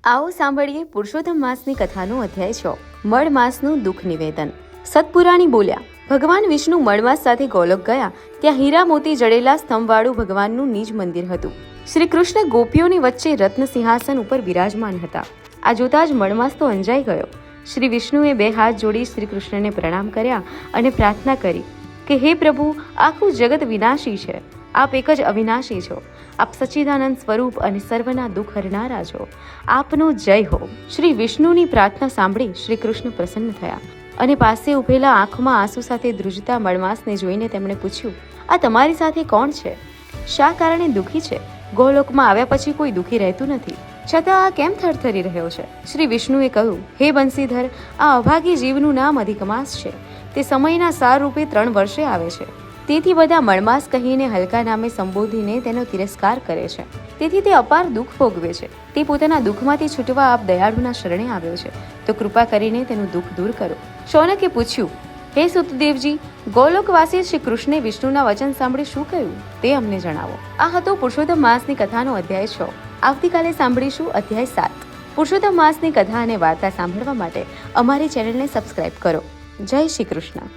આવો સાંભળીએ પુરુષોત્તમ માસની કથાનો અધ્યાય 6 મળ માસનું દુઃખ નિવેદન। સતપુરાણી બોલ્યા, ભગવાન વિષ્ણુ મળમાસ સાથે ગોલોક ગયા। ત્યાં હીરા મોતી જડેલા સ્તંભવાળું ભગવાનનું નિજ મંદિર હતું। શ્રી કૃષ્ણ ગોપીઓની વચ્ચે રત્ન સિંહાસન ઉપર બિરાજમાન હતા। આ જોતા જ મળમાસ તો અંજાઈ ગયો। શ્રી વિષ્ણુએ બે હાથ જોડી શ્રી કૃષ્ણને પ્રણામ કર્યા અને પ્રાર્થના કરી કે હે પ્રભુ, આખું જગત વિનાશી છે, આપ એક જ અવિનાશી છો। આપ સચ્ચિદાનંદ સ્વરૂપ અને સર્વના દુઃખ હરનારા છો। આપનો જય હો। શ્રી વિષ્ણુની પ્રાર્થના સાંભળી શ્રી કૃષ્ણ પ્રસન્ન થયા અને પાસે ઉભેલા આંખમાં આંસુ સાથે ધ્રુજતા મળમાસને જોઈને તેમણે પૂછ્યું, આ તમારી સાથે કોણ છે? શા કારણે દુઃખી છે? ગોલોકમાં આવ્યા પછી કોઈ દુઃખી રહેતું નથી, છતાં આ કેમ થરથરી રહ્યો છે? શ્રી વિષ્ણુએ કહ્યું, હે બંસીધર, આ અભાગી જીવનું નામ અધિકમાસ છે। તે સમયના સાર રૂપે 3 વર્ષે આવે છે। તેથી બધા મળમાસ કહીને હલકા નામે સંબોધીને તેનો તિરસ્કાર કરે છે। તેથી તે અપાર દુઃખ ભોગવે છે। તે પોતાના દુઃખમાંથી છૂટવા આપ દયાળુના શરણે આવ્યો છે, તો કૃપા કરીને તેનું દુઃખ દૂર કરો। શૌનકે પૂછ્યું, હે સુતદેવજી, ગોલોકવાસી શ્રી કૃષ્ણે વિષ્ણુના વચન સાંભળી શું કહ્યું તે અમને જણાવો। આ હતો પુરુષોત્તમ માસની કથાનો અધ્યાય 6। આવતીકાલે સાંભળીશું અધ્યાય 7। પુરુષોત્તમ માસની કથા અને વાર્તા સાંભળવા માટે અમારી ચેનલને સબસ્ક્રાઇબ કરો। જય શ્રી કૃષ્ણ।